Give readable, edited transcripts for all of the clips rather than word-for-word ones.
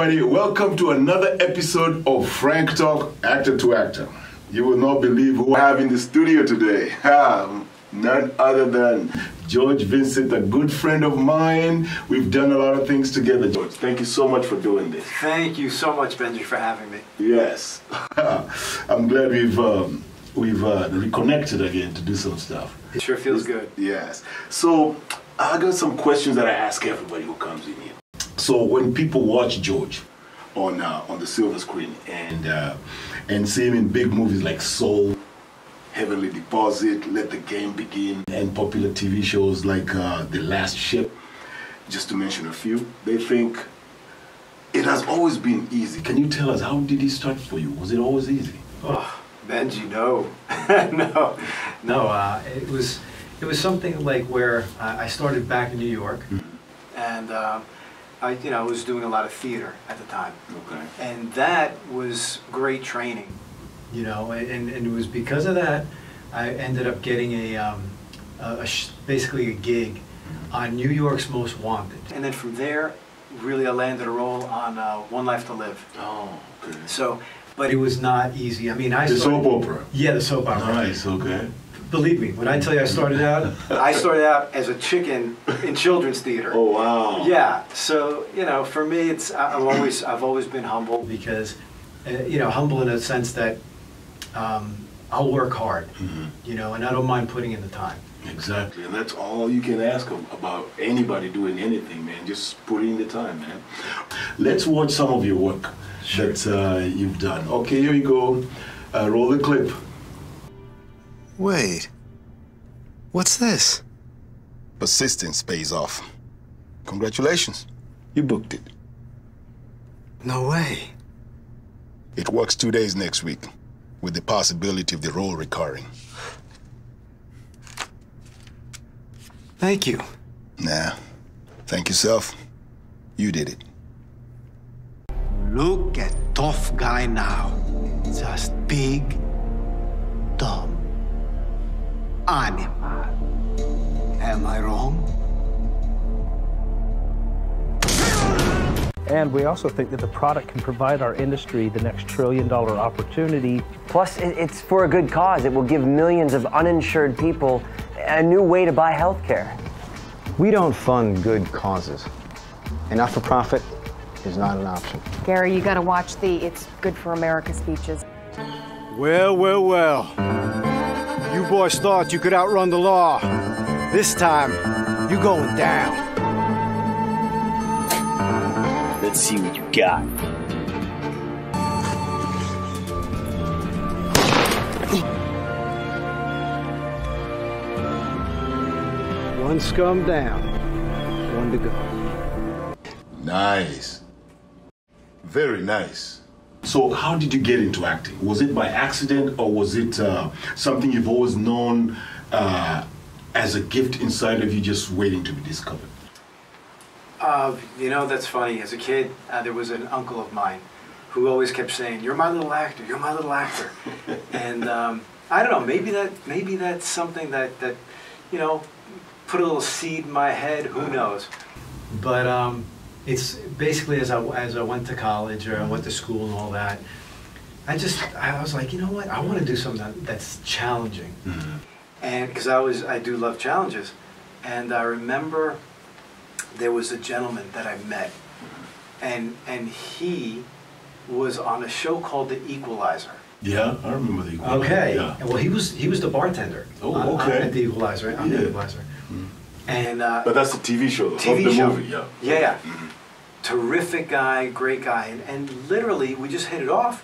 everybody. Welcome to another episode of Frank Talk, Actor to Actor. You will not believe who I have in the studio today. None other than George Vincent, a good friend of mine. We've done a lot of things together, George. Thank you so much for doing this. Thank you so much, Benji, for having me. Yes. I'm glad we've reconnected again to do some stuff. It sure feels good. Yes. So I got some questions that I ask everybody who comes in here. So when people watch George on the silver screen and see him in big movies like Soul, Heavenly Deposit, Let the Game Begin, and popular TV shows like The Last Ship, just to mention a few, they think it has always been easy. Can you tell us, how did it start for you? Was it always easy? Oh, Benji, no. No, it was something like where I started back in New York, and I was doing a lot of theater at the time. Okay. And that was great training, and it was because of that I ended up getting basically a gig on New York's Most Wanted. And then from there, really I landed a role on One Life to Live. Oh, okay. So, but it was not easy. I mean, the soap opera? Yeah, the soap opera. Nice, okay. Believe me, when I tell you I started out as a chicken in children's theater. Oh, wow. Yeah, so, for me, I've always been humble because, humble in a sense that I'll work hard, and I don't mind putting in the time. Exactly, and that's all you can ask about anybody doing anything, man. Just put in the time, man. Let's watch some of your work that you've done. Okay, here we go. Roll the clip. Wait, what's this? Persistence pays off. Congratulations, you booked it. No way. It works 2 days next week, with the possibility of the role recurring. Thank you. Nah, thank yourself. You did it. Look at tough guy now. Just big, dumb animal. Am I wrong? And we also think that the product can provide our industry the next trillion-dollar opportunity. Plus, it's for a good cause. It will give millions of uninsured people a new way to buy health care. We don't fund good causes. And not-for-profit is not an option. Gary, you gotta watch the It's Good for America speeches. Well, well, well. You boys thought you could outrun the law. This time, you're going down. Let's see what you got. One scum down, one to go. Nice. Very nice. So how did you get into acting? Was it by accident, or was it something you've always known as a gift inside of you, just waiting to be discovered? That's funny. As a kid, there was an uncle of mine who always kept saying, "You're my little actor. You're my little actor." And I don't know. Maybe that's something that put a little seed in my head. Who knows? But it's basically as I went to college or I went to school and all that, I was like, you know what? I want to do something that's challenging, and because I do love challenges, and I remember there was a gentleman that I met, and he was on a show called The Equalizer. Yeah, I remember The Equalizer. Okay. Yeah. Well, he was the bartender. Oh, okay. At The Equalizer. On The Equalizer. And but that's the TV show. TV the show. Movie, yeah. Yeah. Terrific guy, great guy, and literally we just hit it off.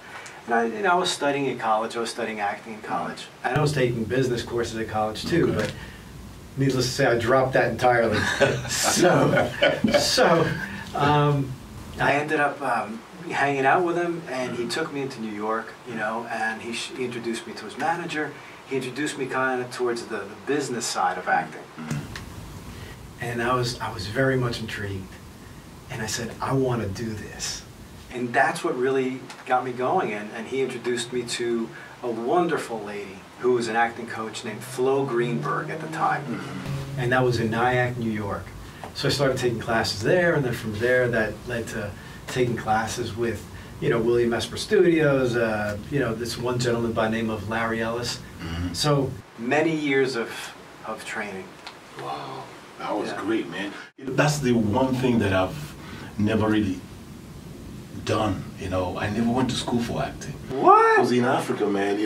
And I was studying in college. I was studying acting in college, and I was taking business courses at college too. But needless to say, I dropped that entirely. so I ended up hanging out with him, and he took me into New York, and he introduced me to his manager. He introduced me kind of towards the business side of acting. And I was very much intrigued. And I said, I want to do this. And that's what really got me going. And he introduced me to a wonderful lady who was an acting coach named Flo Greenberg at the time. And that was in Nyack, New York. So I started taking classes there, and then from there that led to taking classes with, William Esper Studios, this one gentleman by the name of Larry Ellis. So many years of training. Wow, that was great, man. That's the one thing that I've never really done, I never went to school for acting. What? Because in Africa, man,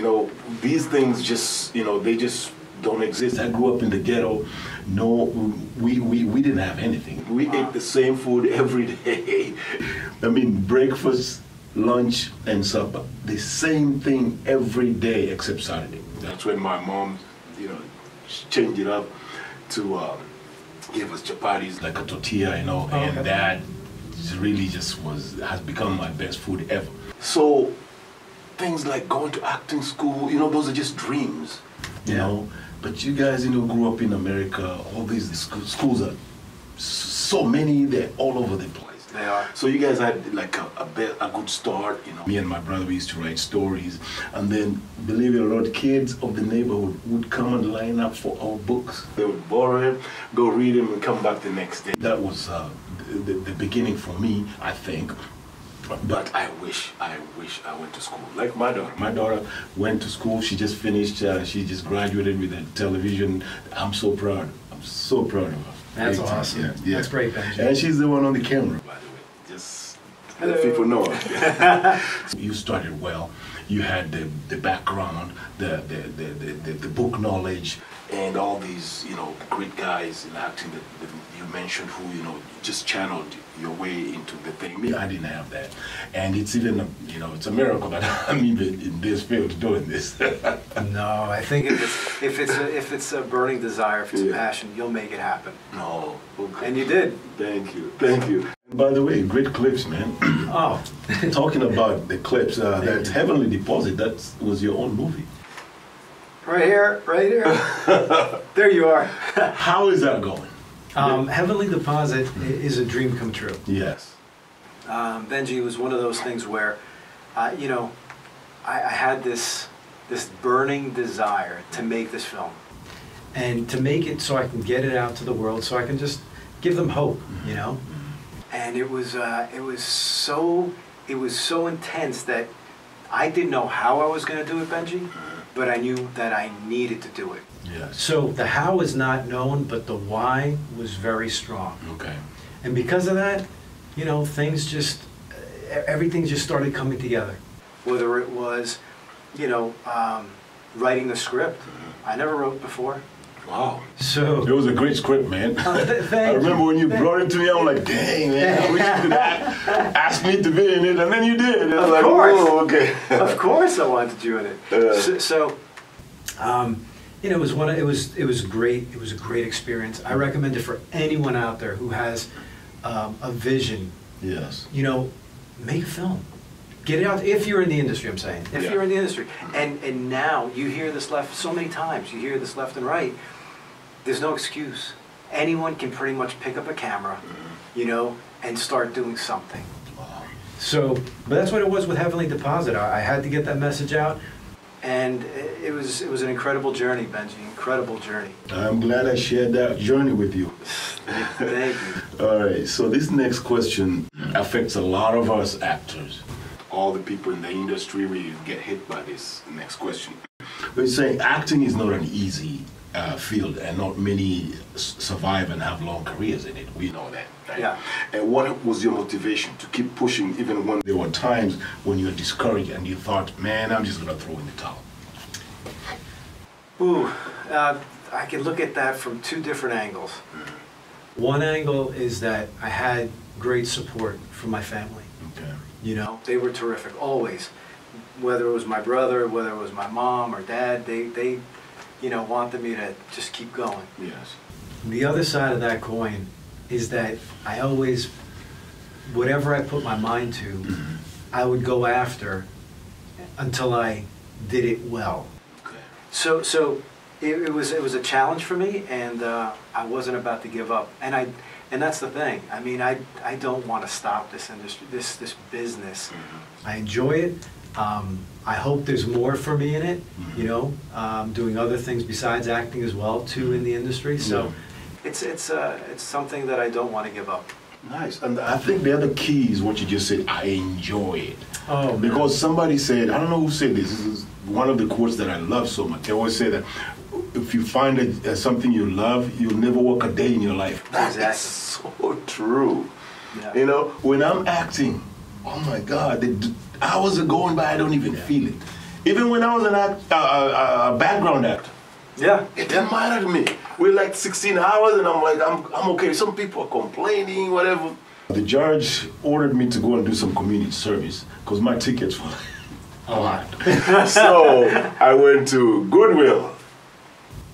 these things just, they just don't exist. I grew up in the ghetto. No, we didn't have anything. We ate the same food every day. I mean, breakfast, lunch, and supper. The same thing every day except Saturday. That's when my mom, changed it up to give us chapatis, like a tortilla, and that really just has become my best food ever. So things like going to acting school, those are just dreams, you know. But you guys, grew up in America. All these schools are so many. They're all over the place. They are. So you guys had like a good start. Me and my brother, we used to write stories, and then, believe it or not, kids of the neighborhood would come and line up for our books. They would borrow them, go read them, and come back the next day. That was the beginning for me, I think. But I wish I went to school. Like my daughter. My daughter went to school. She just finished. She just graduated with a television. I'm so proud. I'm so proud of her. That's awesome. Yeah. That's great, Benji. And she's the one on the camera, by the way. Just let people know. You started well. You had the background, the book knowledge, and all these great guys in acting that you mentioned who just channeled your way into the thing. Me, I didn't have that, and it's even it's a miracle that I'm even in this field doing this. No, I think if it's a burning desire, if it's a passion, you'll make it happen. No, okay. And you did. Thank you. By the way, great clips, man. Oh, talking about the clips, that Heavenly Deposit, that was your own movie. Right here. There you are. How is that going? Heavenly Deposit is a dream come true. Yes. Benji, was one of those things where, I had this burning desire to make this film, and to make it so I can get it out to the world, so I can just give them hope, And it was so intense that I didn't know how I was going to do it, Benji, but I knew that I needed to do it. Yes. So the how is not known, but the why was very strong. Okay. And because of that, everything just started coming together. Whether it was, writing the script. I never wrote before. Wow. So it was a great script, man. I remember when you brought it to me, I'm like, dang, man, I wish you could ask me to be in it, and then you did. And I was like, whoa, okay. Of course I wanted you in it. It was great. It was a great experience. I recommend it for anyone out there who has a vision. Yes. Make a film. Get it out. If you're in the industry, I'm saying. If you're in the industry, and now you hear this so many times. You hear this left and right. There's no excuse. Anyone can pretty much pick up a camera, and start doing something. Wow. So, but that's what it was with Heavenly Deposit. I had to get that message out. And it was an incredible journey, Benji. Incredible journey. I'm glad I shared that journey with you. Thank you. All right. So this next question affects a lot of us actors. All the people in the industry really get hit by this next question. We're saying acting is not an easy field, and not many survive and have long careers in it. We know that. Right? Yeah. And what was your motivation to keep pushing, even when there were times when you were discouraged and you thought, man, I'm just going to throw in the towel? Ooh, I can look at that from two different angles. One angle is that I had great support from my family. Okay. They were terrific, always. Whether it was my brother, whether it was my mom or dad, they wanted me to just keep going. Yes. The other side of that coin is that I always, whatever I put my mind to, I would go after until I did it well. Okay. So it was a challenge for me, and I wasn't about to give up. And that's the thing. I mean, I don't want to stop this industry, this business. I enjoy it. I hope there's more for me in it. Doing other things besides acting as well too in the industry. So it's something that I don't want to give up. Nice. And I think the other key is what you just said, I enjoy it. Oh, because somebody said, I don't know who said this is one of the quotes that I love so much. They always say that if you find something you love, you'll never work a day in your life. That's so true. Yeah. You know, when I'm acting, oh my God, the hours are going by, I don't even feel it. Even when I was a background actor. Yeah. It didn't matter to me. We're like 16 hours and I'm like, I'm okay. Some people are complaining, whatever. The judge ordered me to go and do some community service because my tickets were a lot. So I went to Goodwill,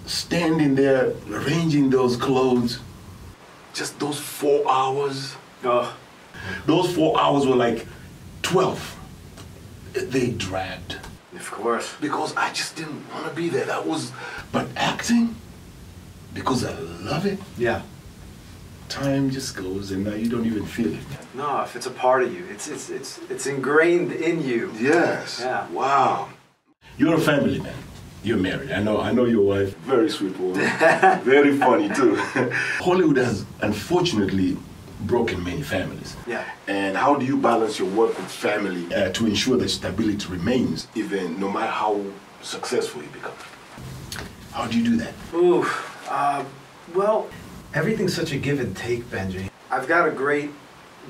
standing there, arranging those clothes. Just those 4 hours. Oh. Those 4 hours were like 12. They dragged. Of course. Because I just didn't want to be there. But acting, because I love it. Yeah. Time just goes and now you don't even feel it. No, if it's a part of you, it's ingrained in you. Yes. Yeah. Wow. You're a family man. You're married. I know your wife. Very sweet woman. Very funny too. Hollywood has unfortunately broken many families. Yeah. And how do you balance your work with family to ensure that stability remains, even no matter how successful you become? How do you do that? Ooh, well, everything's such a give and take, Benji. I've got a great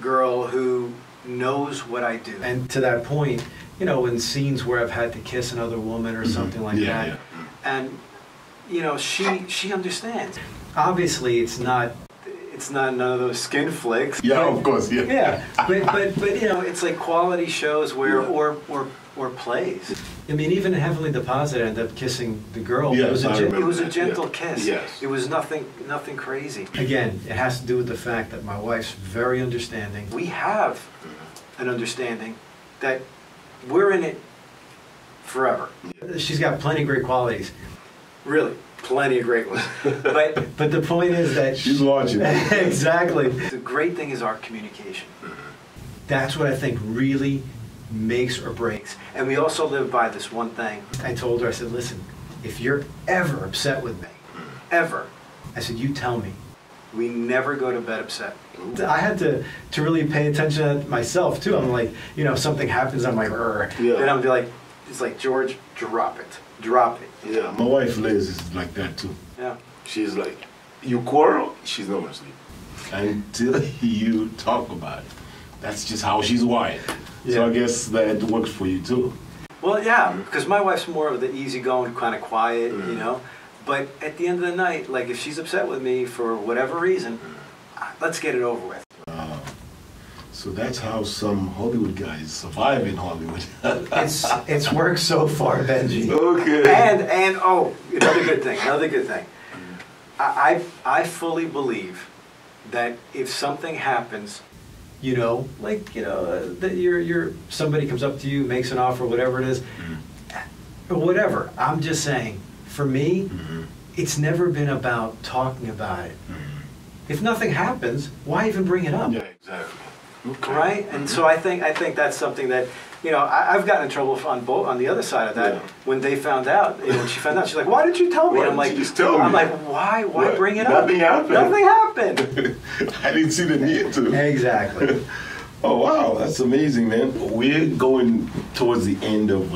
girl who knows what I do. And to that point, you know, in scenes where I've had to kiss another woman or something like that, Yeah. and, you know, she understands. Obviously, it's not none of those skin flicks. Yeah, but, of course, yeah. Yeah, but you know, it's like quality shows where, or plays. I mean, even in Heavenly Deposit, I ended up kissing the girl. Yes, it was a gentle kiss. Yes. It was nothing crazy. Again, it has to do with the fact that my wife's very understanding. We have an understanding that we're in it forever. She's got plenty of great qualities. Really, plenty of great ones. but the point is that she's watching. Exactly. The great thing is our communication. That's what I think really makes or breaks. And we also live by this one thing. I told her, I said, listen, if you're ever upset with me, ever, I said, you tell me. We never go to bed upset. I had to really pay attention to myself too. I'm like, you know, if something happens, I'm like, then I'll be like, it's like, George, drop it. Drop it. Yeah, my wife Liz is like that too. Yeah. She's like, you quarrel, she's not gonna sleep until you talk about it. That's just how she's wired. Yeah. So I guess that works for you too. Well, yeah, because my wife's more of the easygoing, kind of quiet, you know. But at the end of the night, like if she's upset with me for whatever reason, let's get it over with. So that's how some Hollywood guys survive in Hollywood. it's worked so far, Benji. Okay. And oh, another good thing. I fully believe that if something happens, you know, like, you know, that somebody comes up to you, makes an offer, whatever it is, or whatever. I'm just saying, for me, it's never been about talking about it. If nothing happens, why even bring it up? Yeah, exactly. Okay. Right? And so I think that's something that, you know, I've gotten in trouble on the other side of that. Yeah. When they found out, you know, when she found out, she's like, why didn't you tell me? I'm like, why bring it up? Nothing happened. Nothing happened. I didn't see the need to. Exactly. Oh, wow, that's amazing, man. We're going towards the end of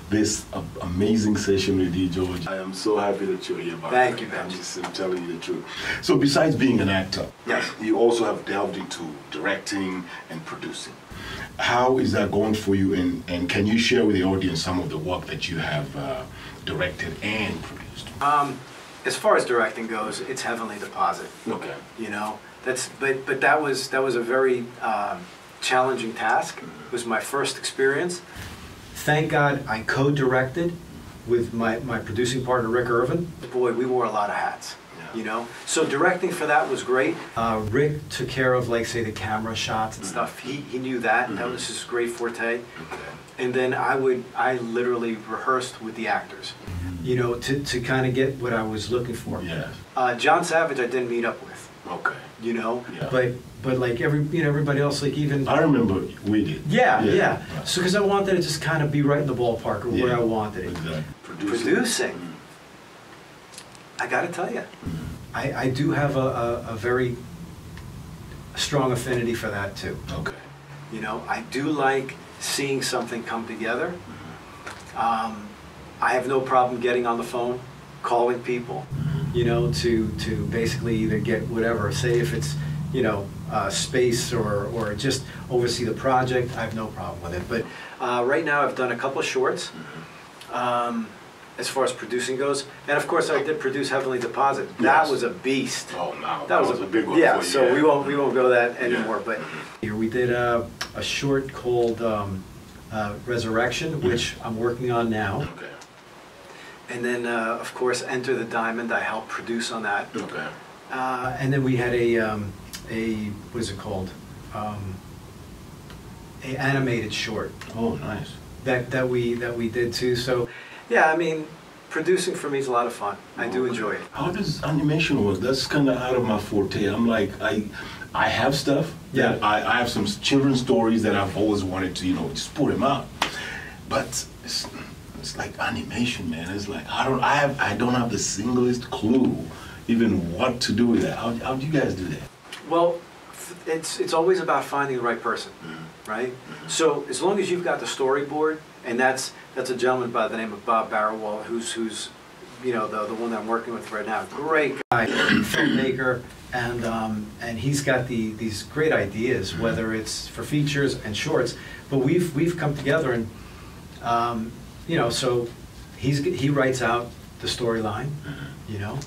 this amazing session with you, George. I am so happy that you're here. Thank you, Ben. I'm telling you the truth. So besides being an actor, yes, you also have delved into directing and producing. How is that going for you, and can you share with the audience some of the work that you have directed and produced? As far as directing goes, it's Heavenly Deposit. Okay. You know, but that was a very challenging task. It was my first experience. Thank God I co-directed with my producing partner, Rick Irvin. Boy, we wore a lot of hats, you know? So directing for that was great. Rick took care of, like, say, the camera shots and stuff. He knew that. That was his great forte. And then I literally rehearsed with the actors, you know, to kind of get what I was looking for. Yeah. John Savage I didn't meet up with. Okay. You know? Yeah. But like everybody else, like even... I remember we did. Yeah. So because I wanted to just kind of be right in the ballpark of where I wanted it. Exactly. Producing. I got to tell you, I do have a very a strong affinity for that too. Okay. You know, I do like seeing something come together. I have no problem getting on the phone, calling people, you know, to basically either get whatever. Say if it's, you know, space or just oversee the project, I have no problem with it. But right now I've done a couple of shorts as far as producing goes. And of course I did produce Heavenly Deposit. That was a beast. Oh, no. That was a big one yeah, for you. so we won't go that anymore. But here we did a short called Resurrection, which I'm working on now. Okay. And then, of course, Enter the Diamond. I helped produce on that. Okay. And then we had a what is it called? A animated short. Oh, nice. That we did too. So, yeah, I mean, producing for me is a lot of fun. I do enjoy it. How does animation work? That's kind of out of my forte. I'm like, I have stuff. Yeah. I have some children's stories that I've always wanted to, you know, just put them out. But it's like animation, man. It's like I don't have the singlest clue even what to do with that. How do you guys do that? Well, it's always about finding the right person, right? So as long as you've got the storyboard, and that's a gentleman by the name of Bob Barrowall, who's you know the one that I'm working with right now. Great guy, filmmaker, and he's got these great ideas, whether it's for features and shorts. But we've come together and you know, so he writes out the storyline, you know.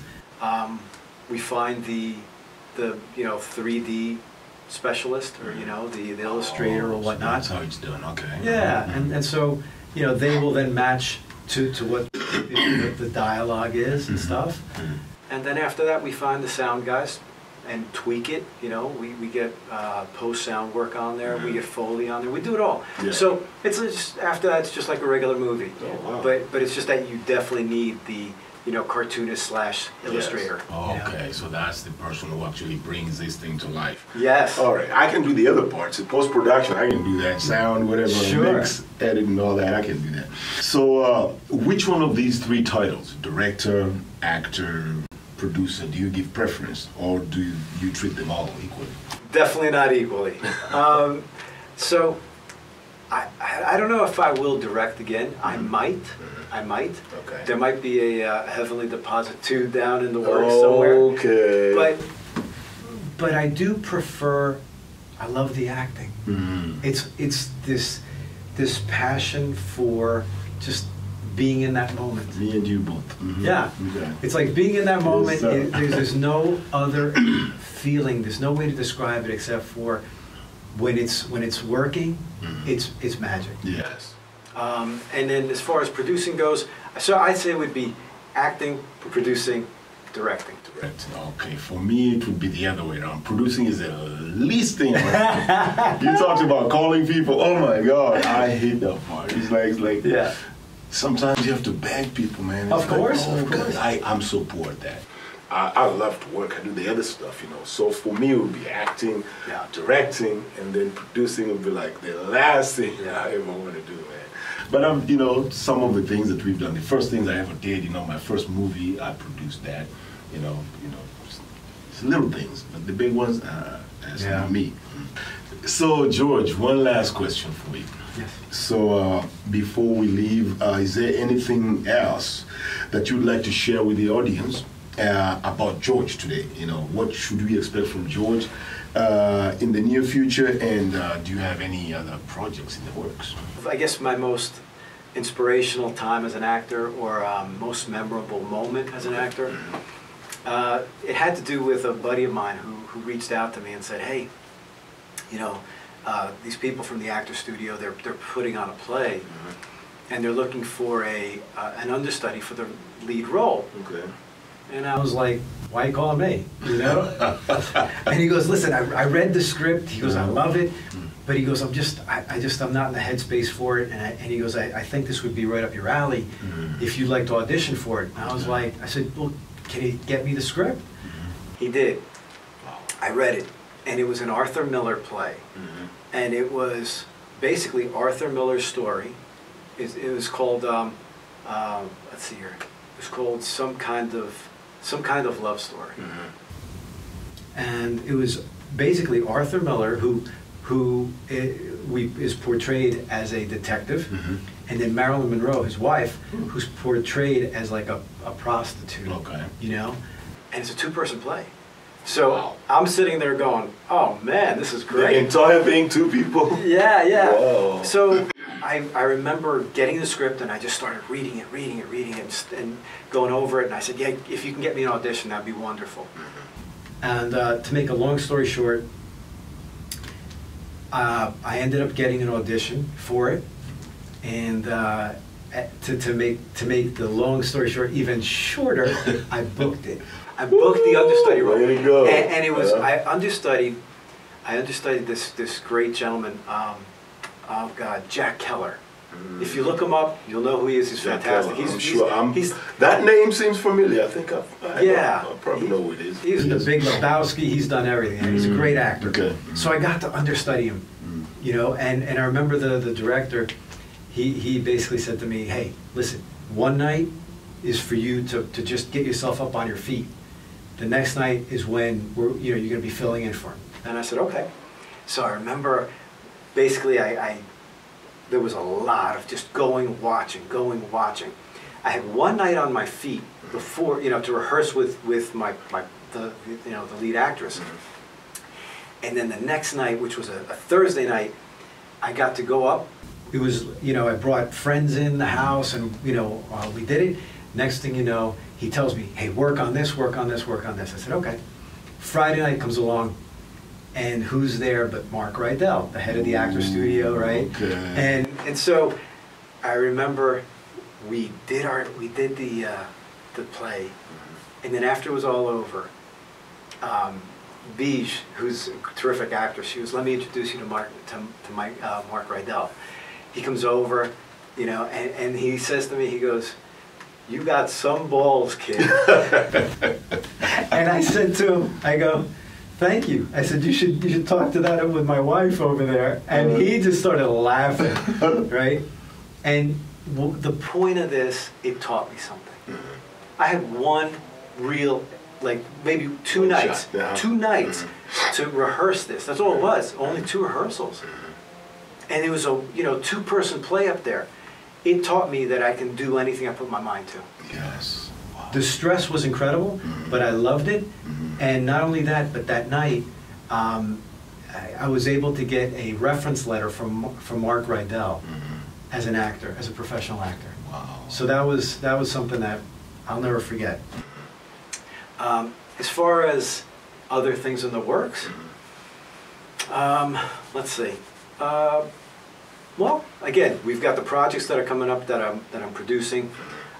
We find the you know 3D specialist or you know the illustrator or whatnot. That's how it's done. Okay. Yeah, and so you know they will then match to what the dialogue is and stuff. And then after that we find the sound guys and tweak it. You know, we get post sound work on there. We get Foley on there. We do it all. Yeah. So it's just after that it's just like a regular movie. Oh, wow. But it's just that you definitely need the you know cartoonist / illustrator. Yes. Oh, okay, so that's the person who actually brings this thing to life. Yes. All right, I can do the other parts. In post-production, I can do that. Sound, whatever, Sure. mix, edit, and all that. I can do that. So, which one of these three titles, director, actor, producer, do you give preference, or do you treat them all equally? Definitely not equally. So I don't know if I will direct again. I might. Okay. There might be a Heavenly Deposit 2 down in the works somewhere. Okay. But I do prefer. I love the acting. It's this passion for just being in that moment. Me and you both. Yeah. Okay. It's like being in that moment. Yes, There's no other feeling. There's no way to describe it except for when it's working. It's magic. Yes. And then as far as producing goes, so I'd say it would be acting, producing, directing. Directing. Okay. For me, it would be the other way around. Producing is the least thing. Right? You talked about calling people. Oh my God, I hate that part. It's like Yeah. sometimes you have to beg people, man. It's Of course, like, oh, of course. God, I'm so poor at that. I love to work. I do the other stuff, you know. So for me, it would be acting, directing, and then producing would be like the last thing I ever want to do, man. But you know, some of the things that we've done, the first things I ever did, you know, my first movie, I produced that, you know, it's little things, but the big ones, that's not me. So George, one last question for you. Yes. So before we leave, is there anything else that you'd like to share with the audience about George today? You know, what should we expect from George in the near future, and do you have any other projects in the works? I guess my most inspirational time as an actor, or most memorable moment as an actor, it had to do with a buddy of mine who reached out to me and said, "Hey, you know, these people from the actor studio, they're putting on a play, and they're looking for an understudy for the lead role." Okay. And I was like, "Why are you calling me?" You know? And he goes, "Listen, I read the script." He goes, "I love it." But he goes, I'm not in the headspace for it. And he goes, I think this would be right up your alley if you'd like to audition for it. And I was like, I said, well, can he get me the script? He did. I read it. And it was an Arthur Miller play. And it was basically Arthur Miller's story. It was called, let's see here. It was called Some Kind of Love Story. And it was basically Arthur Miller, who is portrayed as a detective, and then Marilyn Monroe, his wife, who's portrayed as like a prostitute. Okay. You know, and it's a two-person play. So I'm sitting there going, "Oh man, this is great." The entire thing, two people. Yeah, yeah. Whoa. So I remember getting the script and I just started reading it, and going over it. And I said, "Yeah, if you can get me an audition, that'd be wonderful." And to make a long story short, I ended up getting an audition for it, and to make the long story short even shorter, I booked it. I booked the understudy role. There you go. And it was I understudied this great gentleman. Oh God, Jack Keller. If you look him up, you'll know who he is. He's Jack fantastic. Keller, that name seems familiar. I think I probably know who it is. He's the Big Lebowski. He's done everything. He's a great actor. Okay. So I got to understudy him, you know. And I remember the director. He basically said to me, "Hey, listen. One night is for you to just get yourself up on your feet. The next night is when you're going to be filling in for him." And I said, "Okay." So I remember, basically, there was a lot of just going, watching. I had one night on my feet before, to rehearse with the lead actress. And then the next night, which was a Thursday night, I got to go up. It was, I brought friends in the house, and we did it. Next thing you know, he tells me, "Hey, work on this, work on this, work on this." I said, "Okay." Friday night comes along, and who's there but Mark Rydell, the head of the Actors Studio, right? Okay. And so I remember we did the play, and then after it was all over, Beej, who's a terrific actor, she was, "Let me introduce you to Mark Rydell." He comes over, and he says to me, he goes, "You got some balls, kid." And I said to him, I go, "Thank you." I said, you should talk to that with my wife over there." And he just started laughing, right? And the point of this, it taught me something. I had one real, maybe two nights to rehearse this. That's all it was, only 2 rehearsals. And it was a two-person play up there. It taught me that I can do anything I put my mind to. Yes. Wow. The stress was incredible, but I loved it. And not only that, but that night, I was able to get a reference letter from Mark Rydell as an actor, as a professional actor. Wow. So that was something that I'll never forget. As far as other things in the works, let's see. Well, again, we've got the projects that are coming up that I'm producing.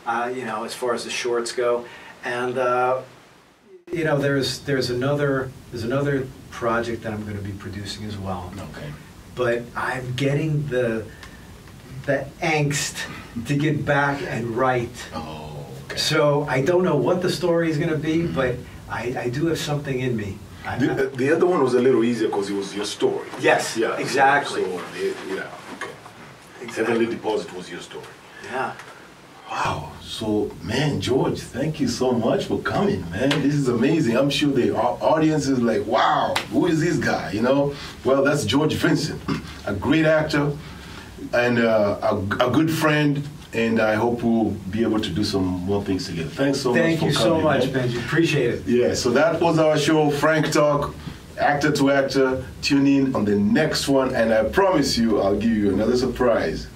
As far as the shorts go, and there's another project that I'm going to be producing as well. Okay. But I'm getting the angst to get back and write. Oh, okay. So I don't know what the story is going to be, but I do have something in me. The other one was a little easier because it was your story. Yes, yeah, exactly. Okay. Exactly. Heavenly Deposit was your story. Yeah. Wow. So, man, George, thank you so much for coming, man. This is amazing. I'm sure the audience is like, wow, who is this guy, Well, that's George Vincent, a great actor and a good friend, and I hope we'll be able to do some more things together. Thanks so much for coming. Thank you so much, Benji. Appreciate it. Yeah, so that was our show, Frank Talk, actor to actor. Tune in on the next one, and I promise you I'll give you another surprise.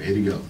Here you go.